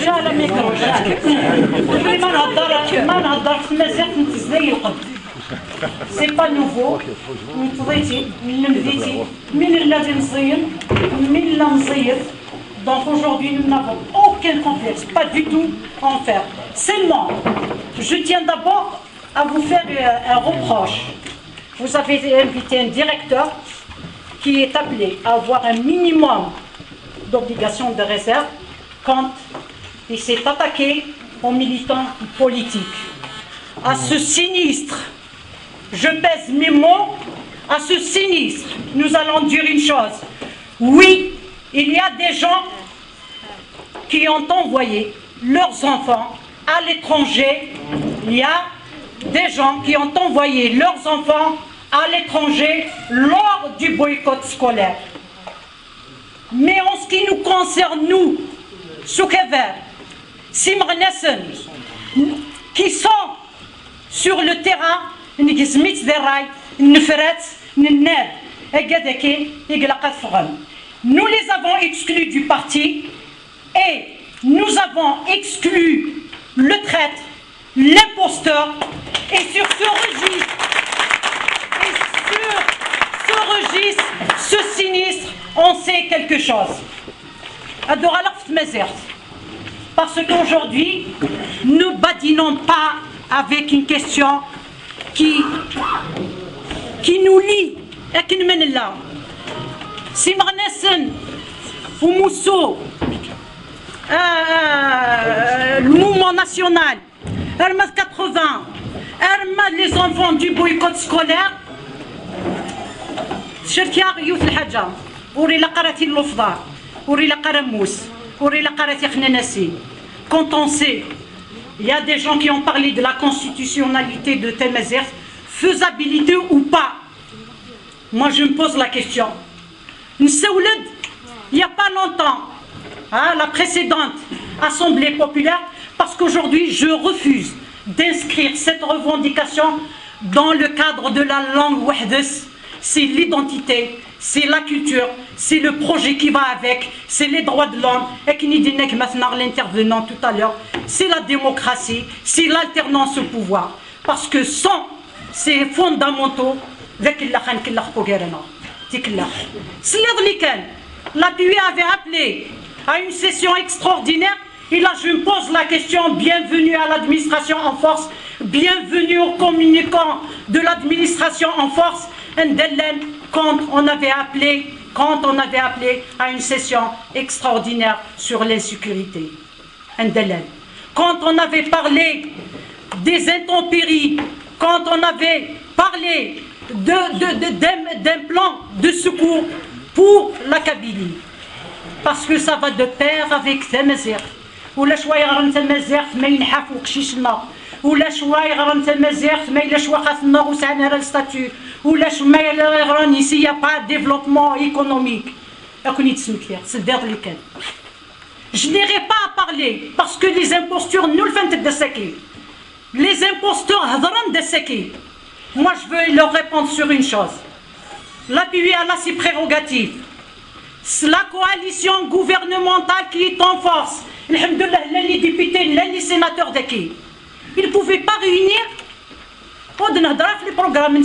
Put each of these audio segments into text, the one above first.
على ميكرو ما نهضر في مزيق نتزاي القلب سي با نوفو نتضيتي من بديتي من الذي مزين من لا مزير. Donc aujourd'hui nous n'avons aucun complexe, pas du tout en faire. Seulement, je tiens d'abord à vous faire un reproche. Vous avez invité un directeur qui est appelé à avoir un minimum d'obligations de réserve quand il s'est attaqué aux militants politiques. À ce sinistre, je pèse mes mots, à ce sinistre, nous allons dire une chose. Oui, il y a des gens qui ont envoyé leurs enfants à l'étranger. Il y a des gens qui ont envoyé leurs enfants à l'étranger lors du boycott scolaire. Mais en ce qui nous concerne, nous, Soukever, Simrnessen, qui sont sur le terrain, nous les avons exclus du parti et nous avons exclu le traître, l'imposteur, et sur ce registre, ce sinistre, on sait quelque chose. Parce qu'aujourd'hui, ne badinons pas avec une question qui nous lie. Simrnessen ou Mousso, le mouvement national, Hermès 80, Hermès les enfants du boycott scolaire, شركة يوث الحاجة وري لقراتي اللفظة وري لقرموس وري لقراتي خنانسي. Quand on sait, il y a des gens qui ont parlé de la constitutionnalité de Temazert, faisabilité ou pas. Moi je me pose la question. Il n'y a pas longtemps, la précédente Assemblée populaire, parce qu'aujourd'hui je refuse d'inscrire cette revendication dans le cadre de la langue wahdes. C'est l'identité, c'est la culture, c'est le projet qui va avec, c'est les droits de l'homme, et qui nous dit maintenant l'intervenant tout à l'heure, c'est la démocratie, c'est l'alternance au pouvoir. Parce que sans ces fondamentaux, l'appui avait appelé à une session extraordinaire, et là je me pose la question, bienvenue à l'administration en force, bienvenue aux communicants de l'administration en force, quand on avait appelé à une session extraordinaire sur l'insécurité. Quand on avait parlé des intempéries, quand on avait parlé d'un plan de secours pour la Kabylie. Parce que ça va de pair avec Temazert. ولا شويه غرن تمازيغ ما ينحف وقشيشنا ولا شويه غرن تمازيغ ما الا شوا خاصنا وسعنا راه الستاتيو ولا شويه غرن يسي يا با ديفلوبمون ايكونوميك اكوني تسمك ليها سدير اللي كان. Je n'irai pas à parler parce que les impostures nous le font de seki. Les imposteurs هضرن de seki. Moi je veux leur répondre sur une chose. L'appui à la ses prérogatives. C'est la coalition gouvernementale qui est en force. Alhamdoulilah, les députés, les sénateurs d'Aki. Ils ne pouvaient pas réunir. On a les programmes,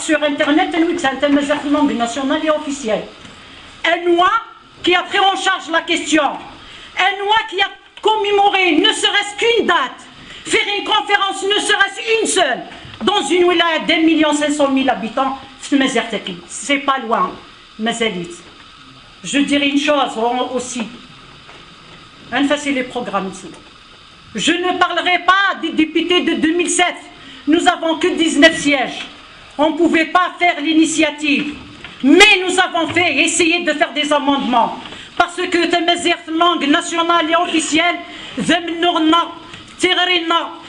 sur Internet, une langue nationale et officielle. Un loi qui a pris en charge la question. Un loi qui a commémoré ne serait-ce qu'une date. Faire une conférence, ne serait-ce une seule. Dans une wilaya d'1,5 million habitants, c'est pas loin. Je dirais une chose aussi. Les programmes. Je ne parlerai pas des députés de 2007. Nous n'avons que 19 sièges. On ne pouvait pas faire l'initiative. Mais nous avons essayé de faire des amendements. Parce que Temazert, langue nationale et officielle,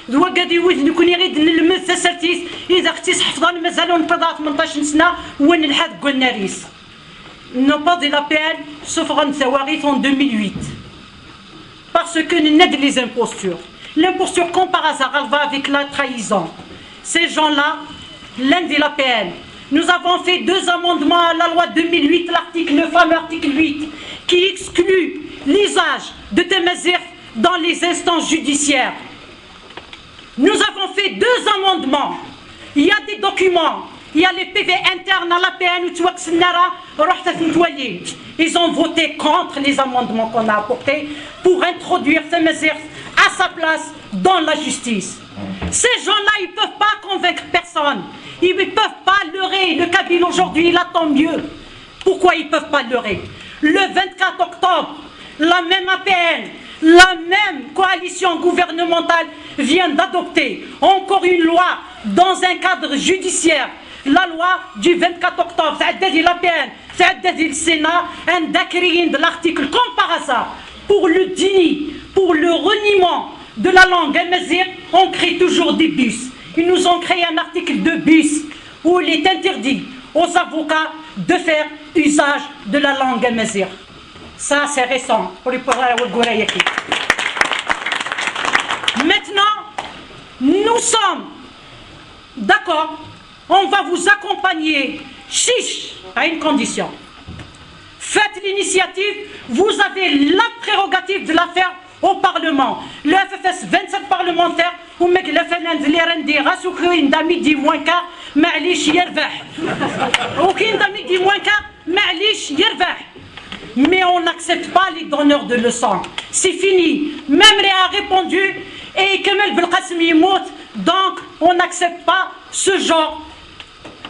وقاعد نكون يريد نلمس السرتيس اذا اختيس حفظان مازالوا نقضى 18 سنه وين الحد قلنا ريس n'a pas de l'appel sauf Ransawarif en 2008 parce que nous n'aidons les impostures. L'imposture comme par hasard elle va avec la trahison. Ces gens là l'un de l'APN Nous avons fait 2 amendements à la loi 2008, le fameux article 8, qui exclut l'usage de Tamazight dans les instances judiciaires. Nous avons fait 2 amendements. Il y a des documents. Il y a les PV internes à l'APN où ils ont voté contre les amendements qu'on a apportés pour introduire Tamazight à sa place dans la justice. Ces gens-là, ils ne peuvent pas convaincre personne. Ils ne peuvent pas leurrer. Le Kabyle aujourd'hui, il attend mieux. Pourquoi ils ne peuvent pas leurrer? Le 24 octobre, la même APN, la même coalition gouvernementale vient d'adopter encore une loi dans un cadre judiciaire. La loi du 24 octobre, c'est l'APN, c'est le Sénat, un décret de l'article comme par hasard. Pour le déni, pour le reniement de la langue amazigh, on crée toujours des bus. Ils nous ont créé un article de bus où il est interdit aux avocats de faire usage de la langue amazigh. Ça, c'est récent. Maintenant, nous sommes d'accord, on va vous accompagner, chiche, à une condition. Faites l'initiative, vous avez la prérogative de la faire au Parlement. Le FFS 27 parlementaires, ومك الفنان اللي رندي غاسو كاين داميدي موانكا معليش يربح وكاين داميدي موانكا معليش يربح. Mais on n'accepte pas les donneurs de leçons. C'est fini. Même Réa a répondu et Kamel Belkacem ymout. Donc on n'accepte pas ce genre.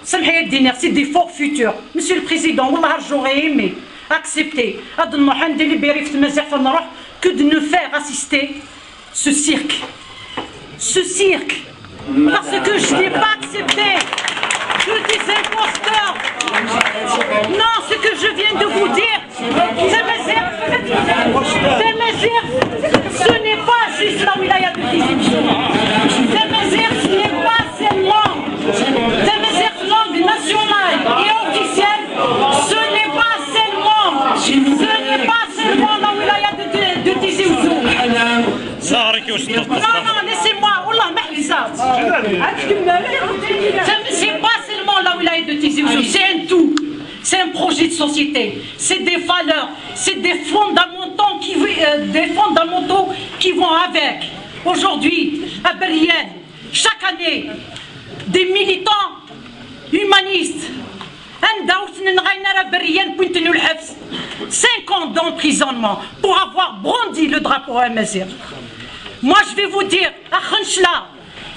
C'est des forts futurs. Monsieur le Président, j'aurais aimé accepter que de nous faire assister ce cirque. Ce cirque. Parce que je n'ai pas accepté que des imposteurs. Non, ce que je viens de vous dire, ce n'est pas juste la wilaya de Tizi Ouzou. Ce n'est pas seulement langue nationale et officielle. Ce n'est pas seulement la wilaya de Tizi Ouzou. Non, laissez-moi. C'est pas seulement la wilaya de Tizi Ouzou, c'est un tout. C'est un projet de société, c'est des valeurs, c'est des fondamentaux qui vont avec. Aujourd'hui, à Berrienne, chaque année, des militants humanistes, 5 ans d'emprisonnement pour avoir brandi le drapeau amazigh. Moi, je vais vous dire, à Khanchla,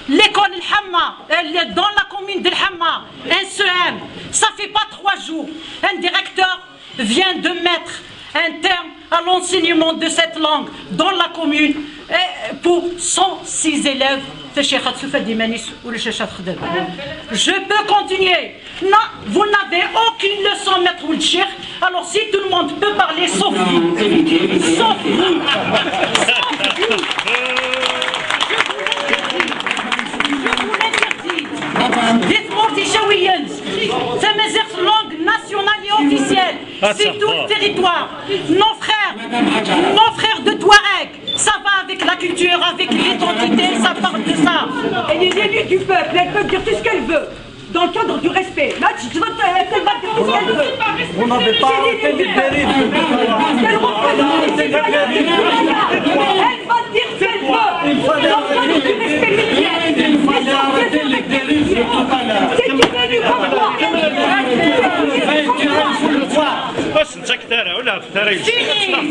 l'école Hamma, elle est dans la commune de Hamma, un CEM, ça fait pas 3 jours. Un directeur vient de mettre un terme à l'enseignement de cette langue dans la commune pour 106 élèves. Je peux continuer. Non, vous n'avez aucune leçon, maître Oulchir. Alors si tout le monde peut parler, sauf vous. Sauf vous. Tamazight, langue nationale et officielle, c'est tout le territoire. Nos frères de Touareg, ça va avec la culture, avec l'identité, ça parle de ça. Et les élus du peuple, elles peuvent dire tout ce qu'elles veulent, dans le cadre du respect. Là, tu vois, elles peuvent dire tout ce qu'elles veulent. Vous n'avez pas arrêté les dérives. Elle représente les citoyens du Touareg. Elle va dire ce qu'elle veut. Dans le cadre du respect mutuel. Il fallait arrêter les dérives de tout à l'heure. C'est une élue comme toi.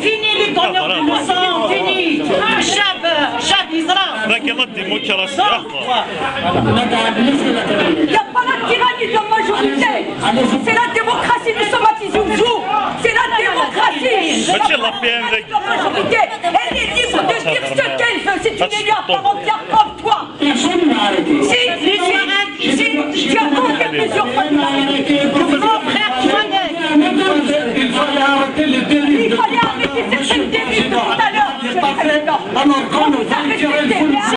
Fini les donneurs de leçons, fini. Chab Isra. Il n'y a pas la tyrannie de la majorité. C'est la démocratie, nous sommes à Tizi Ouzou. C'est la démocratie. La majorité, elle est libre de dire ce qu'elle veut. C'est une élue à part entière comme toi. Si,